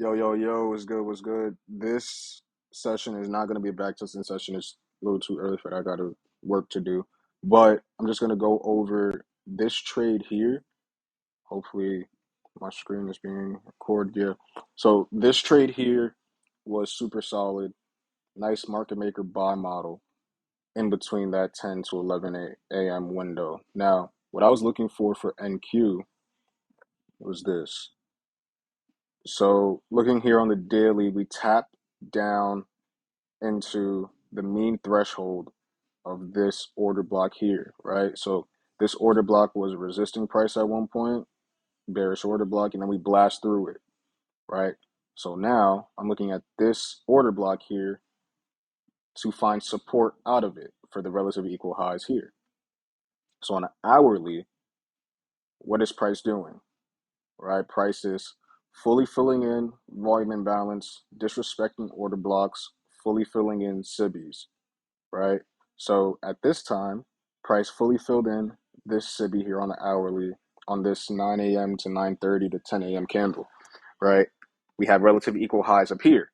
Yo, yo, yo, what's good? What's good? This session is not going to be a backtesting session. It's a little too early for that. I got work to do. But I'm just going to go over this trade here. Hopefully, my screen is being recorded. Yeah. So, this trade here was super solid. Nice market maker buy model in between that 10 to 11 a.m. window. Now, what I was looking for NQ was this. So, looking here on the daily, we tapped down into the mean threshold of this order block here, right? So this order block was a resisting price at one point, bearish order block, and then we blast through it, right? So now I'm looking at this order block here to find support out of it for the relative equal highs here. So on an hourly, what is price doing, right? Price is fully filling in volume imbalance, disrespecting order blocks, fully filling in SIBIs, right? So at this time, price fully filled in this SIBI here on the hourly on this 9 a.m. to 9:30 to 10 a.m. candle, right? We have relative equal highs up here.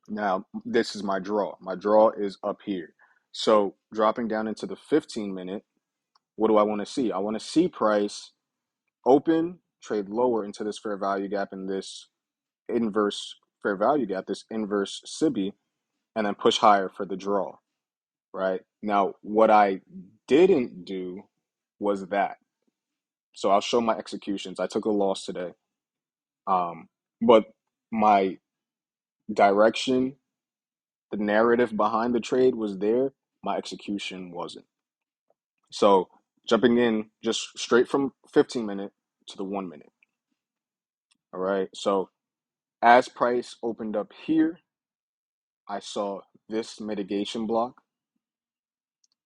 Now, this is my draw. My draw is up here. So dropping down into the 15 minute, what do I want to see? I want to see price open, trade lower into this fair value gap in this inverse fair value gap, this inverse SIBI, and then push higher for the draw. Right? Now, what I didn't do was that. So I'll show my executions. I took a loss today. But my direction, the narrative behind the trade was there. My execution wasn't. So jumping in just straight from 15 minute to the 1 minute. All right. So as price opened up here, I saw this mitigation block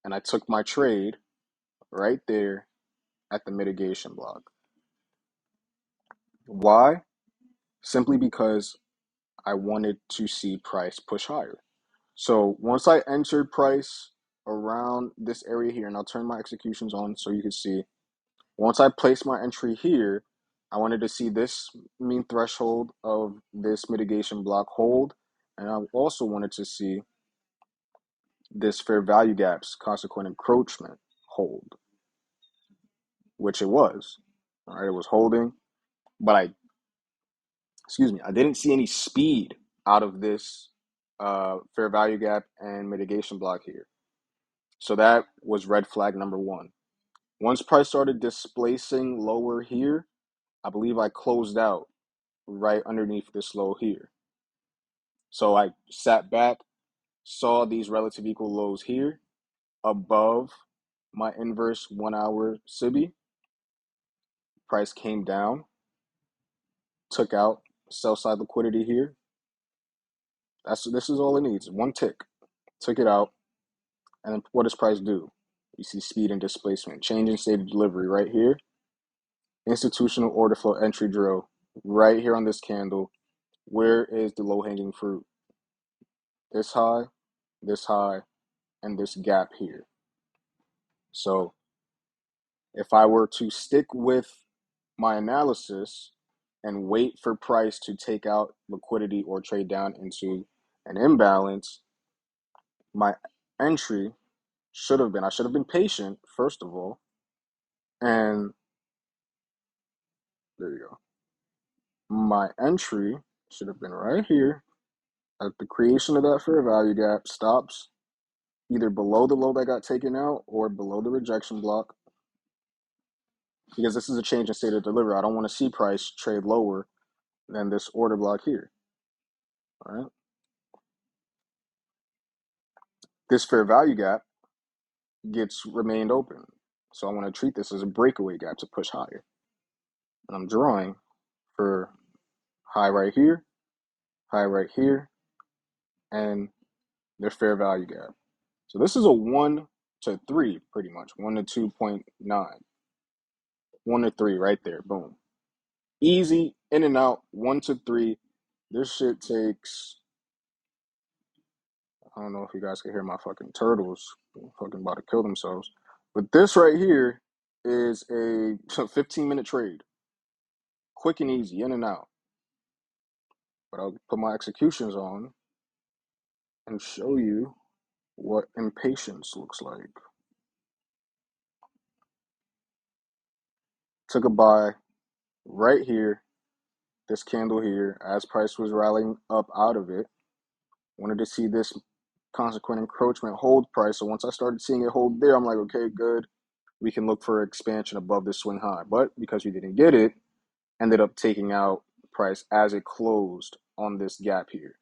and I took my trade right there at the mitigation block. Why? Simply because I wanted to see price push higher. So once I entered price around this area here, and I'll turn my executions on so you can see, once I placed my entry here, I wanted to see this mean threshold of this mitigation block hold, and I also wanted to see this fair value gaps consequent encroachment hold, which it was. All right, it was holding, but I didn't see any speed out of this fair value gap and mitigation block here. So that was red flag number one. Once price started displacing lower here, I believe I closed out right underneath this low here. So I sat back, saw these relative equal lows here above my inverse 1 hour SIBI. Price came down, took out sell side liquidity here. This is all it needs. One tick. Took it out. And then what does price do? You see speed and displacement. Change in state of delivery right here. Institutional order flow entry drill right here on this candle. Where is the low-hanging fruit? This high, and this gap here. So if I were to stick with my analysis and wait for price to take out liquidity or trade down into an imbalance, my entry I should have been patient, first of all, and there you go. My entry should have been right here at the creation of that fair value gap, stops either below the low that got taken out or below the rejection block, because this is a change in state of delivery. I don't want to see price trade lower than this order block here. All right. This fair value gap gets remained open. So I want to treat this as a breakaway gap to push higher. And I'm drawing for high right here, and their fair value gap. So this is a 1 to 3, pretty much. 1 to 2.9. 1 to 3 right there. Boom. Easy, in and out, 1 to 3. This shit takes, I don't know if you guys can hear my fucking turtles fucking about to kill themselves. But this right here is a 15-minute trade. Quick and easy, in and out. but I'll put my executions on and show you what impatience looks like. Took a buy right here, this candle here, as price was rallying up out of it. Wanted to see this consequent encroachment hold price. So once I started seeing it hold there, I'm like, okay, good. We can look for expansion above this swing high. But because we didn't get it, ended up taking out price as it closed on this gap here.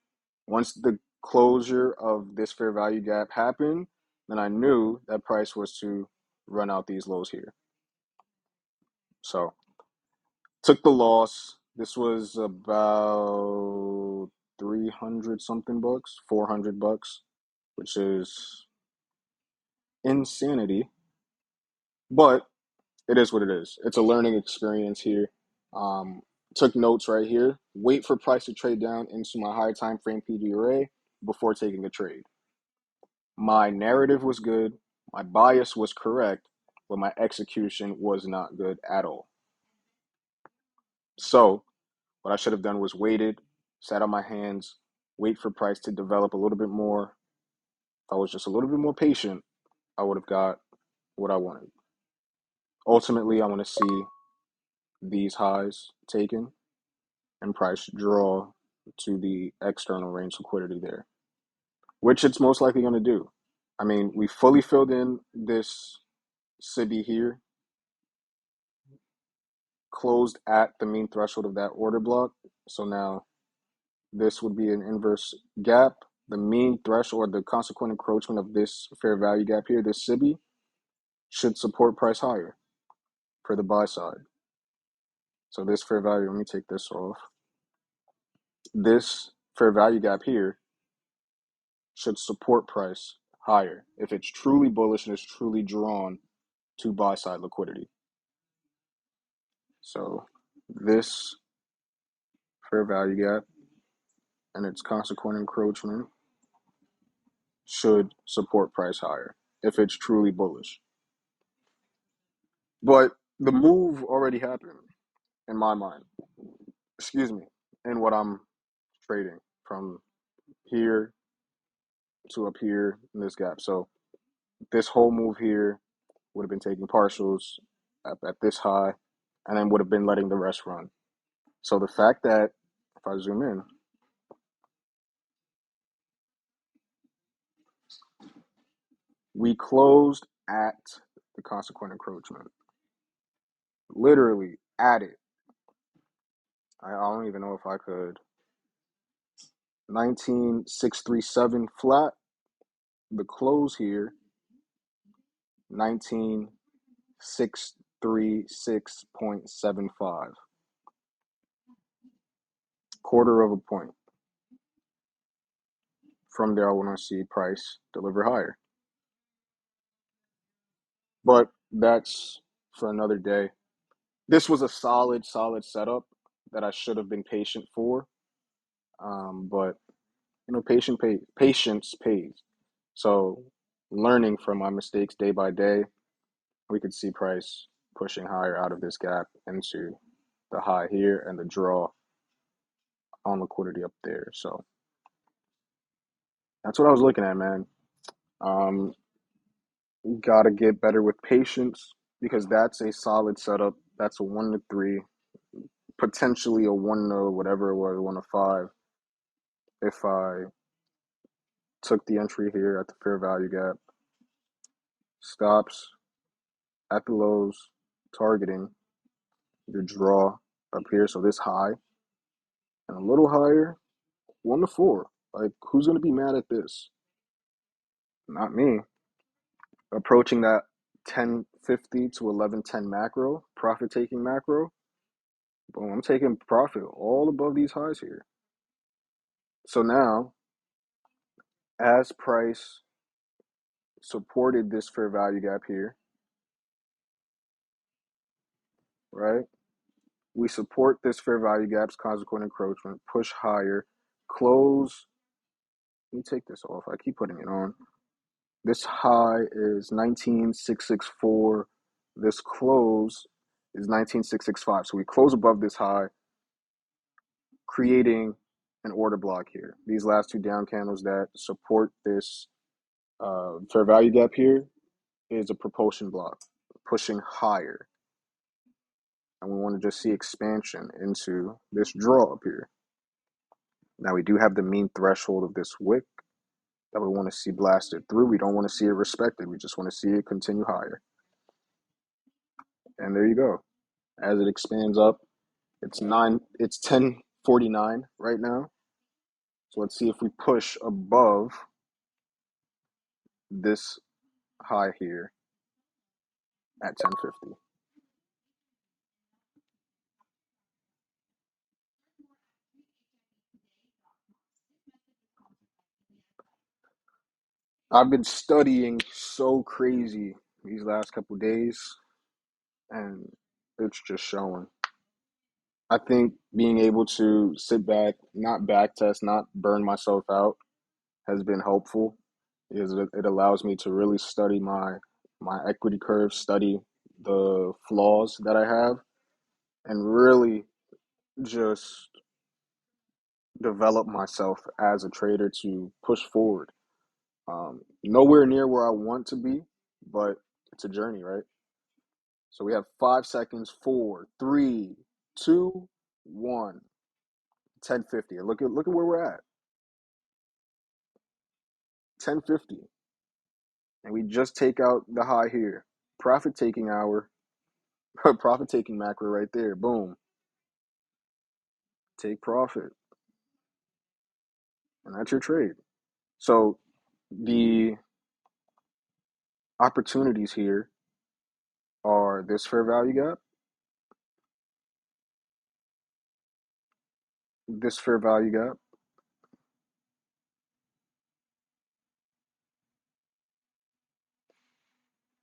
Once the closure of this fair value gap happened, then I knew that price was to run out these lows here. So took the loss. This was about 300 something bucks, 400 bucks, which is insanity. But it is what it is. It's a learning experience here. Um, Took notes right here. Wait for price to trade down into my higher time frame PDRA before taking a trade. My narrative was good. My bias was correct, but my execution was not good at all. So what I should have done was waited, sat on my hands, wait for price to develop a little bit more. If I was just a little bit more patient, I would have got what I wanted. Ultimately, I want to see these highs taken and price draw to the external range liquidity there, which it's most likely going to do. I mean, we fully filled in this SIBI here, closed at the mean threshold of that order block. So now this would be an inverse gap. The mean threshold, or the consequent encroachment of this fair value gap here, this SIBI, should support price higher for the buy side. So this fair value, let me take this off. This fair value gap here should support price higher if it's truly bullish and it's truly drawn to buy side liquidity. So this fair value gap and its consequent encroachment should support price higher if it's truly bullish. But the move already happened in my mind. Excuse me. In what I'm trading from here to up here in this gap. So this whole move here would have been taking partials at this high and then would have been letting the rest run. So the fact that if I zoom in, we closed at the consequent encroachment. Literally at it. I don't even know if I could. 19,637 flat. The close here, 19,636.75. Quarter of a point. From there, I want to see price deliver higher. But that's for another day. This was a solid setup that I should have been patient for. But patience pays. So learning from my mistakes day by day, we could see price pushing higher out of this gap into the high here and the draw on liquidity up there. So that's what I was looking at, man. Got to get better with patience because that's a solid setup. That's a 1-3, potentially a 1 whatever it was, 1-5. If I took the entry here at the fair value gap, stops at the lows, targeting the draw up here. So this high and a little higher, 1-4. Like, who's going to be mad at this? Not me. Approaching that 1050 to 1110 macro, profit taking macro. Boom, I'm taking profit all above these highs here. So now, as price supported this fair value gap here, right? We support this fair value gap's consequent encroachment, push higher, close. Let me take this off. I keep putting it on. This high is 19,664. This close is 19,665. So we close above this high, creating an order block here. These last two down candles that support this fair value gap here is a propulsion block, pushing higher. And we want to just see expansion into this draw up here. Now we do have the mean threshold of this wick that we want to see blasted through. We don't want to see it respected. We just want to see it continue higher. And there you go. As it expands up, it's 10:49 right now. So let's see if we push above this high here at 10:50. I've been studying so crazy these last couple days, and it's just showing. I think being able to sit back, not back test, not burn myself out, has been helpful because it allows me to really study my equity curve, study the flaws that I have, and really just develop myself as a trader to push forward. Nowhere near where I want to be, but it's a journey, right? So we have 5 seconds. 4, 3, 2, 1. 10:50. And look at where we're at. 10:50. And we just take out the high here. Profit taking hour, profit taking macro right there. Boom. Take profit. And that's your trade. So the opportunities here are this fair value gap, this fair value gap,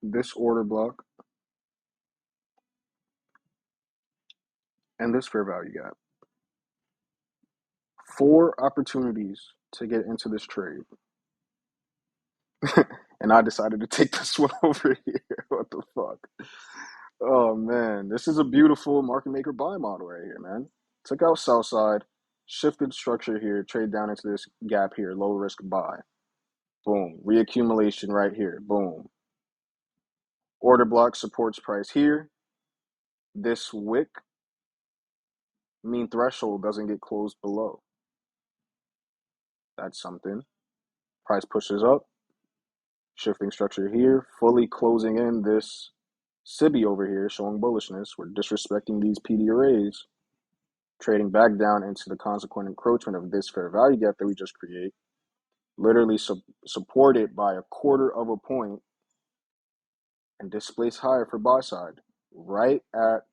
this order block, and this fair value gap. 4 opportunities to get into this trade. And I decided to take this one over here. What the fuck? Oh man, this is a beautiful market maker buy model right here, man. Took out sell side, shifted structure here, trade down into this gap here, low risk buy. Boom. Reaccumulation right here. Boom. Order block supports price here. This wick, mean threshold, doesn't get closed below. That's something. Price pushes up, shifting structure here, fully closing in this SIBI over here, showing bullishness. We're disrespecting these PD arrays, trading back down into the consequent encroachment of this fair value gap that we just create, literally supported by a quarter of a point and displace higher for buy side, right at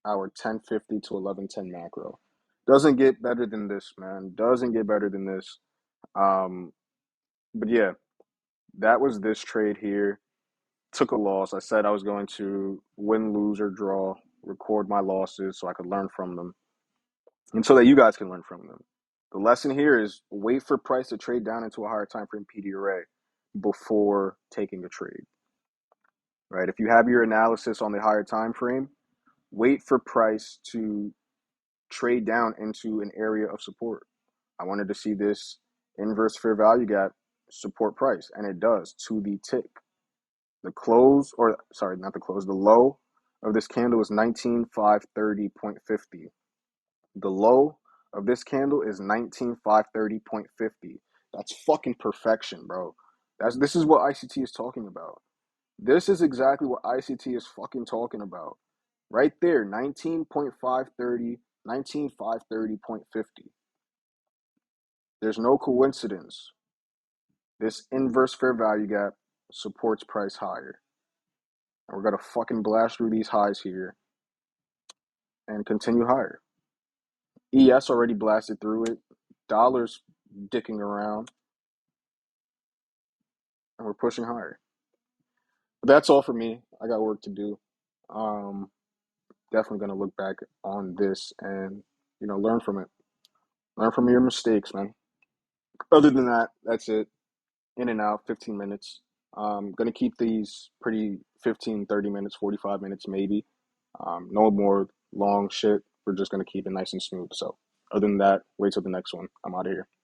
our 10:50 to 11:10 macro. Doesn't get better than this, man. Doesn't get better than this. Um, but yeah, that was this trade here. Took a loss. I said I was going to win, lose, or draw, record my losses so I could learn from them and so that you guys can learn from them. The lesson here is wait for price to trade down into a higher time frame PD array before taking a trade. Right? If you have your analysis on the higher time frame, wait for price to trade down into an area of support. I wanted to see this inverse fair value gap support price, and it does to the tick. The close, or sorry, not the close, the low of this candle is 19,530.50. The low of this candle is 19,530.50. That's fucking perfection, bro. This is what ICT is talking about. This is exactly what ICT is fucking talking about. Right there, 19.530, 19,530.50. There's no coincidence. This inverse fair value gap supports price higher. And we're going to fucking blast through these highs here and continue higher. ES already blasted through it. Dollars dicking around. And we're pushing higher. But that's all for me. I got work to do. Definitely going to look back on this and, learn from it. Learn from your mistakes, man. Other than that, that's it. In and out, 15 minutes. Going to keep these pretty 15, 30 minutes, 45 minutes maybe. No more long shit. We're just going to keep it nice and smooth. So Other than that, wait till the next one. I'm out of here.